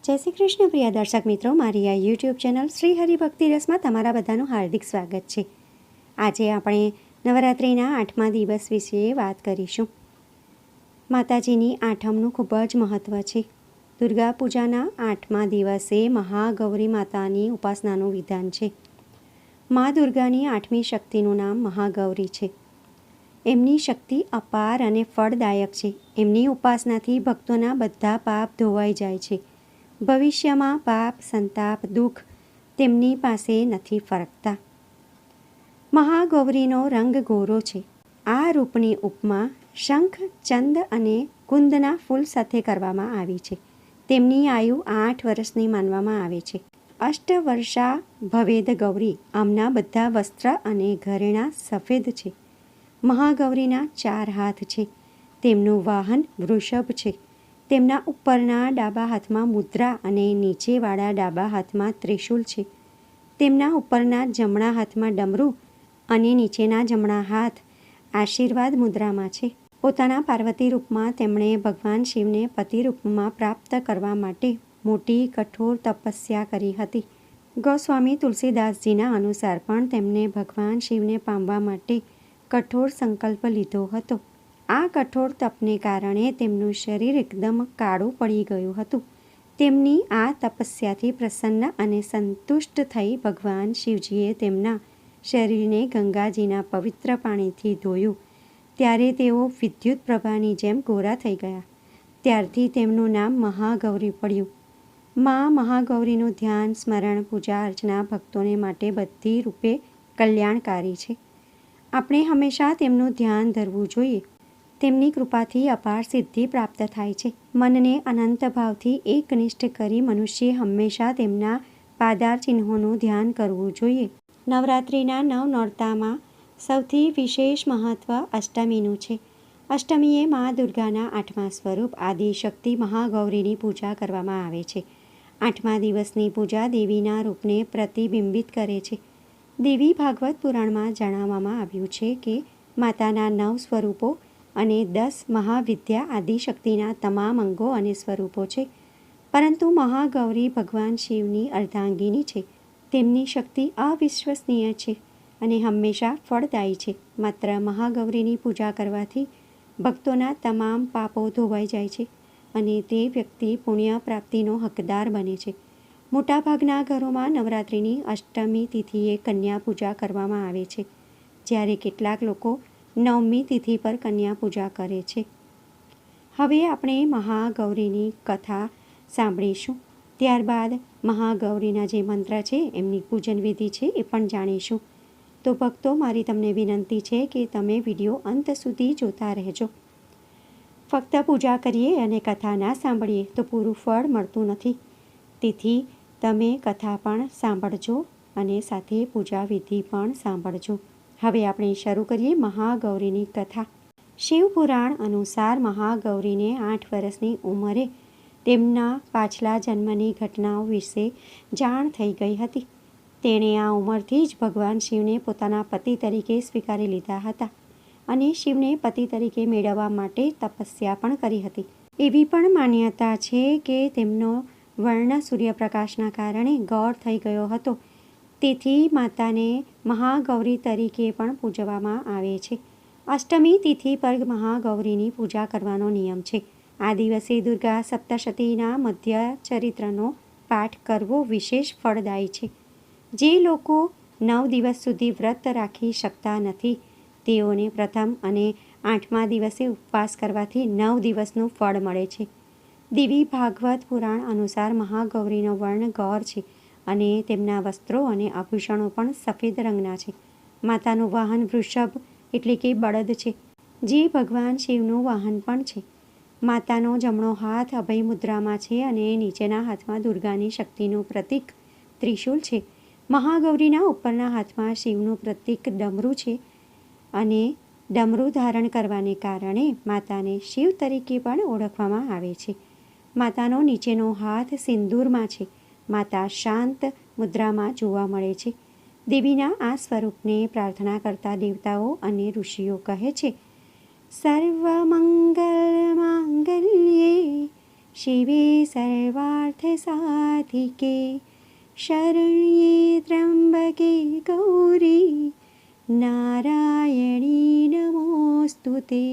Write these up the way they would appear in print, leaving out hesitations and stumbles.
જય શ્રી કૃષ્ણ પ્રિય દર્શક મિત્રો, મારી આ યુટ્યુબ ચેનલ શ્રી હરિભક્તિ રસમાં તમારા બધાનું હાર્દિક સ્વાગત છે. આજે આપણે નવરાત્રિના 8મા દિવસ વિશે વાત કરીશું. માતાજીની આઠમનું ખૂબ જ મહત્ત્વ છે. દુર્ગા પૂજાના 8મા દિવસે મહાગૌરી માતાની ઉપાસનાનું વિધાન છે. મા દુર્ગાની 8મી શક્તિનું નામ મહાગૌરી છે. એમની શક્તિ અપાર અને ફળદાયક છે. એમની ઉપાસનાથી ભક્તોના બધા પાપ ધોવાઈ જાય છે. ભવિષ્યમાં પાપ, સંતાપ, દુઃખ તેમની પાસે નથી ફરકતા. મહાગૌરીનો રંગ ગોરો છે. આ રૂપની ઉપમા શંખ, ચંદ અને કુંદના ફૂલ સાથે કરવામાં આવી છે. તેમની આયુ 8 વર્ષની માનવામાં આવે છે. અષ્ટવર્ષા ભવેદ ગૌરી. આમના બધા વસ્ત્ર અને ઘરેણાં સફેદ છે. મહાગૌરીના 4 હાથ છે. તેમનું વાહન વૃષભ છે. તેમના ઉપરના ડાબા હાથમાં મુદ્રા અને નીચેવાળા ડાબા હાથમાં ત્રિશૂલ છે. તેમના ઉપરના જમણા હાથમાં ડમરું અને નીચેના જમણા હાથ આશીર્વાદ મુદ્રામાં છે. પોતાના પાર્વતી રૂપમાં તેમણે ભગવાન શિવને પતિ રૂપમાં પ્રાપ્ત કરવા માટે મોટી કઠોર તપસ્યા કરી હતી. ગોસ્વામી તુલસીદાસજીના અનુસાર પણ તેમણે ભગવાન શિવને પામવા માટે કઠોર સંકલ્પ લીધો હતો. આ કઠોર તપને કારણે તેમનું શરીર એકદમ કાળું પડી ગયું હતું. તેમની આ તપસ્યાથી પ્રસન્ન અને સંતુષ્ટ થઈ ભગવાન શિવજીએ તેમના શરીરને ગંગાજીના પવિત્ર પાણીથી ધોયું. ત્યારે તેઓ વિદ્યુત પ્રભાની જેમ ગોરા થઈ ગયા. ત્યારથી તેમનું નામ મહાગૌરી પડ્યું. મહાગૌરીનું ધ્યાન, સ્મરણ, પૂજા અર્ચના ભક્તોને માટે બધી રૂપે કલ્યાણકારી છે. આપણે હંમેશા તેમનું ધ્યાન ધરવું જોઈએ. તેમની કૃપાથી અપાર સિદ્ધિ પ્રાપ્ત થાય છે. મનને અનંત ભાવથી એકનિષ્ઠ કરી મનુષ્યે હંમેશા તેમના પાદાર ચિહ્નોનું ધ્યાન કરવું જોઈએ. નવરાત્રિના 9 નોરતામાં સૌથી વિશેષ મહત્ત્વ અષ્ટમીનું છે. અષ્ટમીએ મા દુર્ગાના 8મા સ્વરૂપ આદિશક્તિ મહાગૌરીની પૂજા કરવામાં આવે છે. 8મા દિવસની પૂજા દેવીના રૂપને પ્રતિબિંબિત કરે છે. દેવી ભાગવત પુરાણમાં જણાવવામાં આવ્યું છે કે માતાના 9 સ્વરૂપો અને 10 મહાવિદ્યા આદિશક્તિના તમામ અંગો અને સ્વરૂપો છે. પરંતુ મહાગૌરી ભગવાન શિવની અર્ધાંગિની છે. તેમની શક્તિ અવિશ્વસનીય છે અને હંમેશા ફળદાયી છે. માત્ર મહાગૌરીની પૂજા કરવાથી ભક્તોના તમામ પાપો ધોવાઈ જાય છે અને તે વ્યક્તિ પુણ્ય પ્રાપ્તિનો હકદાર બને છે. મોટાભાગના ઘરોમાં નવરાત્રિની અષ્ટમી તિથિએ કન્યા પૂજા કરવામાં આવે છે, જ્યારે કેટલાક લોકો 9મી તિથિ પર કન્યા પૂજા કરે છે. હવે આપણે મહાગૌરીની કથા સાંભળીશું. ત્યારબાદ મહાગૌરીના જે મંત્ર છે, એમની પૂજન વિધિ છે, એ પણ જાણીશું. તો ભક્તો, મારી તમને વિનંતી છે કે તમે વિડીયો અંત સુધી જોતા રહેજો. ફક્ત પૂજા કરીએ અને કથા ના સાંભળીએ તો પૂરું ફળ મળતું નથી. તેથી તમે કથા પણ સાંભળજો અને સાથે પૂજા વિધિ પણ સાંભળજો. હવે આપણે શરૂ કરીએ મહાગૌરીની કથા. શિવપુરાણ અનુસાર મહાગૌરીને 8 વર્ષની ઉંમરે તેમના પાછલા જન્મની ઘટનાઓ વિશે જાણ થઈ ગઈ હતી. તેણે આ ઉંમરથી જ ભગવાન શિવને પોતાના પતિ તરીકે સ્વીકારી લીધા હતા અને શિવને પતિ તરીકે મેળવવા માટે તપસ્યા પણ કરી હતી. એવી પણ માન્યતા છે કે તેમનો વર્ણ સૂર્યપ્રકાશના કારણે ગૌર થઈ ગયો હતો. તેથી માતાને મહાગૌરી તરીકે પણ પૂજવામાં આવે છે. અષ્ટમી તિથિ પર મહાગૌરીની પૂજા કરવાનો નિયમ છે. આ દિવસે દુર્ગા સપ્તશતીના મધ્ય ચરિત્રનો પાઠ કરવો વિશેષ ફળદાયી છે. જે લોકો 9 દિવસ સુધી વ્રત રાખી શકતા નથી, તેઓને પ્રથમ અને 8મા દિવસે ઉપવાસ કરવાથી 9 દિવસનું ફળ મળે છે. દેવી ભાગવત પુરાણ અનુસાર મહાગૌરીનો વર્ણ ગૌર છે અને તેમના વસ્ત્રો અને આભૂષણો પણ સફેદ રંગના છે. માતાનું વાહન વૃષભ એટલે કે બળદ છે, જે ભગવાન શિવનું વાહન પણ છે. માતાનો જમણો હાથ અભય મુદ્રામાં છે અને નીચેના હાથમાં દુર્ગાની શક્તિનું પ્રતીક ત્રિશૂલ છે. મહાગૌરીના ઉપરના હાથમાં શિવનું પ્રતીક ડમરું છે અને ડમરું ધારણ કરવાને કારણે માતાને શિવ તરીકે પણ ઓળખવામાં આવે છે. માતાનો નીચેનો હાથ સિંદૂરમાં છે. માતા શાંત મુદ્રામાં જોવા મળે છે. દેવીના આ સ્વરૂપને પ્રાર્થના કરતા દેવતાઓ અને ઋષિઓ કહે છે, સર્વમંગલ માંગલ્યે शिवे सर्वार्थसाधिके शरण्ये त्र्यम्बके गौरी नारायणी नमोऽस्तुते।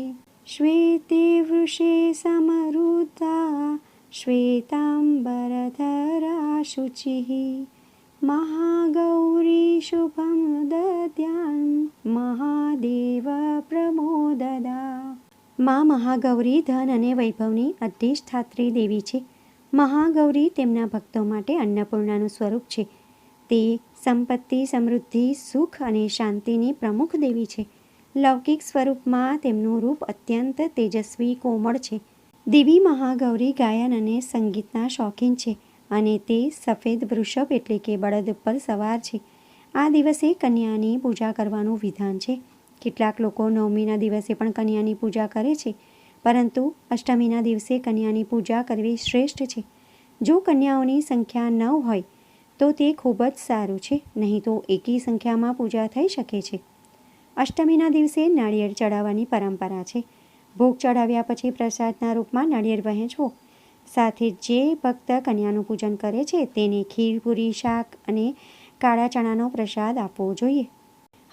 श्वेते वृषे समरुद्धा श्वेताम्बरधरा शुचिः महागौरी शुभं दद्यां महादेव प्रमोददा। માં મહાગૌરી ધન અને વૈભવની અધિષ્ઠાત્રી દેવી છે. મહાગૌરી તેમના ભક્તો માટે અન્નપૂર્ણાનું સ્વરૂપ છે. તે સંપત્તિ, સમૃદ્ધિ, સુખ અને શાંતિની પ્રમુખ દેવી છે. લૌકિક સ્વરૂપમાં તેમનું રૂપ અત્યંત તેજસ્વી કોમળ છે. દેવી મહાગૌરી ગાયન અને સંગીતના શોખીન છે અને તે સફેદ વૃષભ એટલે કે બળદ ઉપર સવાર છે. આ દિવસે કન્યાની પૂજા કરવાનું વિધાન છે. કેટલાક લોકો નવમીના દિવસે પણ કન્યાની પૂજા કરે છે, પરંતુ અષ્ટમીના દિવસે કન્યાની પૂજા કરવી શ્રેષ્ઠ છે. જો કન્યાઓની સંખ્યા 9 હોય તો તે ખૂબ જ સારું છે, નહીં તો એકી સંખ્યામાં પૂજા થઈ શકે છે. અષ્ટમીના દિવસે નાળિયેર ચડાવવાની પરંપરા છે. ભોગ ચડાવ્યા પછી પ્રસાદના રૂપમાં નાળિયેર વહેંચવો. સાથે જે ભક્ત કન્યાનું પૂજન કરે છે તેને ખીર, પૂરી, શાક અને કાળા ચણાનો પ્રસાદ આપવો જોઈએ.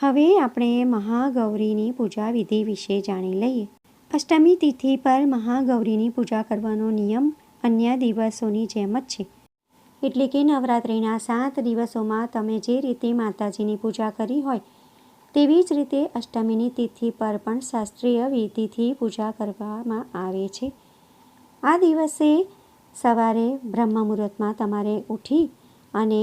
હવે આપણે મહાગૌરીની પૂજા વિધિ વિશે જાણી લઈએ. અષ્ટમી તિથિ પર મહાગૌરીની પૂજા કરવાનો નિયમ અન્ય દિવસોની જેમ જ છે. એટલે કે નવરાત્રિના 7 દિવસોમાં તમે જે રીતે માતાજીની પૂજા કરી હોય તેવી જ રીતે અષ્ટમીની તિથિ પર પણ શાસ્ત્રીય વિધિથી પૂજા કરવામાં આવે છે. આ દિવસે સવારે બ્રહ્મ મુહૂર્તમાં તમારે ઉઠી અને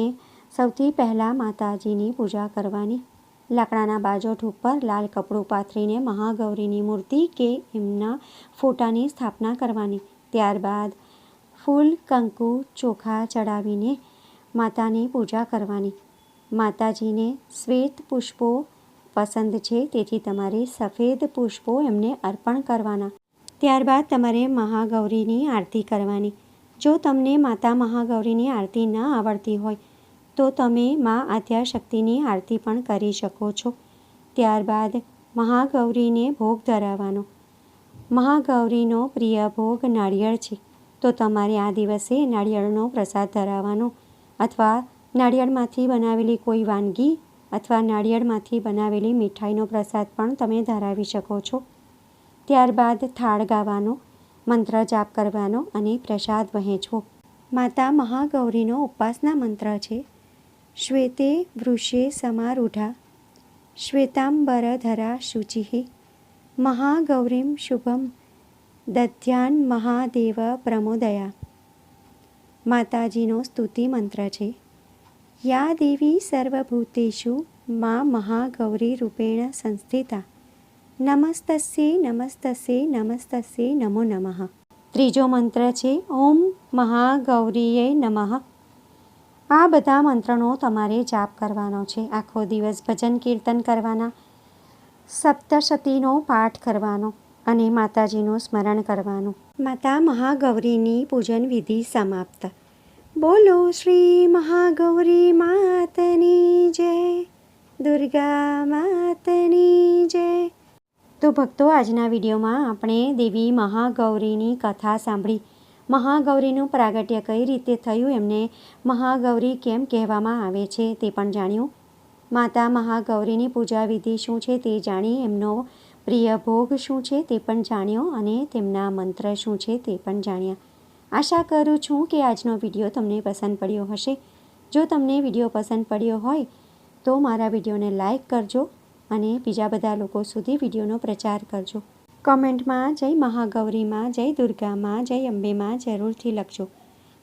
સૌથી પહેલાં માતાજીની પૂજા કરવાની. લાકડાના બાજોઠ ઉપર લાલ કપડું પાથરીને મહાગૌરીની મૂર્તિ કે એમના ફોટાની સ્થાપના કરવાની. ત્યારબાદ ફૂલ, કંકુ, ચોખા ચડાવીને માતાની પૂજા કરવાની. માતાજીને શ્વેત પુષ્પો પસંદ છે, તેથી તમારે સફેદ પુષ્પો એમને અર્પણ કરવાના. ત્યારબાદ તમારે મહાગૌરીની આરતી કરવાની. જો તમને માતા મહાગૌરીની આરતી ન આવડતી હોય તો તમે મા આદ્યાશક્તિની આરતી પણ કરી શકો છો. ત્યારબાદ મહાગૌરીને ભોગ ધરાવવાનો. મહાગૌરીનો પ્રિય ભોગ નાળિયેર છે, તો તમારે આ દિવસે નાળિયેરનો પ્રસાદ ધરાવવાનો અથવા નાળિયેરમાંથી બનાવેલી કોઈ વાનગી અથવા નાળિયેરમાંથી બનાવેલી મીઠાઈનો પ્રસાદ પણ તમે ધરાવી શકો છો. ત્યારબાદ થાળ ગાવાનો, મંત્ર જાપ કરવાનો અને પ્રસાદ વહેંચવો. માતા મહાગૌરીનો ઉપાસના મંત્ર છે: શ્વેતે વૃષે સમારૂઢા શ્વેતાંબરધરા શુચિઃ મહાગૌરીમ શુભમ દધ્યાન મહાદેવ પ્રમોદયા. માતાજીનો સ્તુતિ મંત્ર છે: યા દેવી સર્વભૂતેષુ મા મહાગૌરી રૂપેણ સંસ્થિતા નમસ્તસ્યે નમસ્તસ્યે નમસ્તસ્યે નમો નમઃ. ત્રીજો મંત્ર છે ઓમ મહાગૌરીયે નમઃ. આ બધા મંત્રનો તમારે જાપ કરવાનો છે. આખો દિવસ ભજન કીર્તન કરવાના, સપ્તશતીનો પાઠ કરવાનો અને માતાજીનું સ્મરણ કરવાનું. માતા મહાગૌરીની પૂજન વિધિ સમાપ્ત. બોલો શ્રી મહાગૌરી માતની જય, દુર્ગા માતની જય. તો ભક્તો, આજના વિડીયોમાં આપણે દેવી મહાગૌરીની કથા સાંભળી. મહાગૌરીનું પ્રાગટ્ય કઈ રીતે થયું, એમને મહાગૌરી કેમ કહેવામાં આવે છે તે પણ જાણ્યું. માતા મહાગૌરીની પૂજા વિધિ શું છે તે જાણી, એમનો પ્રિય ભોગ શું છે તે પણ જાણ્યો અને તેમના મંત્ર શું છે તે પણ જાણ્યા. આશા કરું છું કે આજનો વિડીયો તમને પસંદ પડ્યો હશે. જો તમને વિડીયો પસંદ પડ્યો હોય તો મારા વિડીયોને લાઈક કરજો અને બીજા બધા લોકો સુધી વિડીયોનો પ્રચાર કરજો. કમેન્ટમાં જય મહાગૌરીમાં, જય દુર્ગામાં, જય અંબેમાં જરૂરથી લખજો.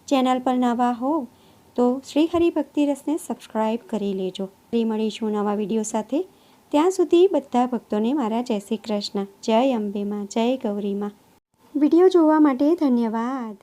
ચેનલ પર નવા હો તો શ્રી હરિભક્તિ રસને સબસ્ક્રાઈબ કરી લેજો. ફરી મળીશું નવા વિડીયો સાથે. ત્યાં સુધી બધા ભક્તોને મારા જય શ્રી કૃષ્ણ. જય અંબેમાં, જય ગૌરીમાં. વિડીયો જોવા માટે ધન્યવાદ.